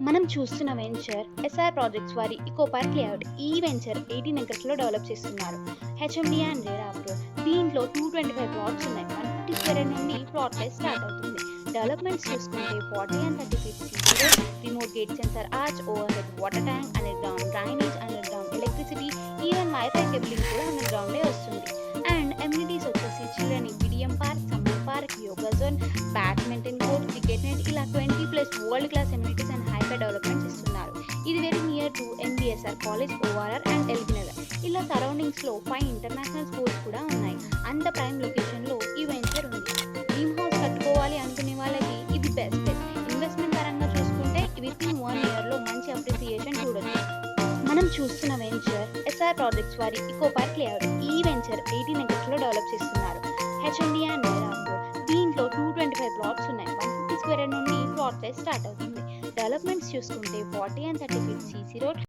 మనం చూస్తున్న venture SR projects వారి ఇకో పార్క్ లేఅవుట్. ఈ వెంచర్ 18 ఎకర్స్ లో డెవలప్ చేస్తున్నారు. HMD and RERA approval. దీంట్లో 225 ప్లాట్స్ ఉన్నాయి. 150 స్క్వేర్ నుండి ప్లాట్ ప్రైస్ స్టార్ట్ అవుతుంది. డెవలప్మెంట్స్ చూసుకుంటే 40 and 30 feet CC road, remote gate sensor arch, overhead water tank, underground drainage, underground electricity, even wifi cabling కూడా under గ్రౌండే వస్తుంది. And amenities వచ్చేసి children PDM park, summer park, yoga zone, badminton court, cricket net, ఇలా 20+ world class amenities and hyper developments ఇస్తున్నారు. ఇది very near to NBSR college, ORR and LB Nagar. ఇలా surroundings లో 5 international schools కూడా ఉన్నాయి. అంత ప్రైమ్ లొకేషన్ లో ఈ వెంచర్ ఉంది. డ్రీమ్ హౌస్ కట్టుకోవాలి అనుకునే వాళ్ళకి ఇది బెస్ట్ ప్లేస్. ఇన్వెస్ట్మెంట్ పరంగా చూసుకుంటే విత్ ఇన్ 1 year లో మంచి అప్రిసియేషన్ చూడొచ్చు. మనం చూస్తున్న వెంచర్ ఎస్ఆర్ ప్రాజెక్ట్స్ వారి ఇకో పార్క్ లేఅవుట్. ఈ వెంచర్ 18 ఎకర్స్ లో డెవలప్ చేస్తున్నారు. HMD and RERA approval. దీంట్లో 225 ప్లాట్స్ ఉన్నాయి. 150 స్క్వేర్ నుండి ప్లాట్ ప్రైస్ స్టార్ట్ అవుతుంది. డెవలప్మెంట్స్ చూసుకుంటే 40 and 30 feet సీసీ రోడ్,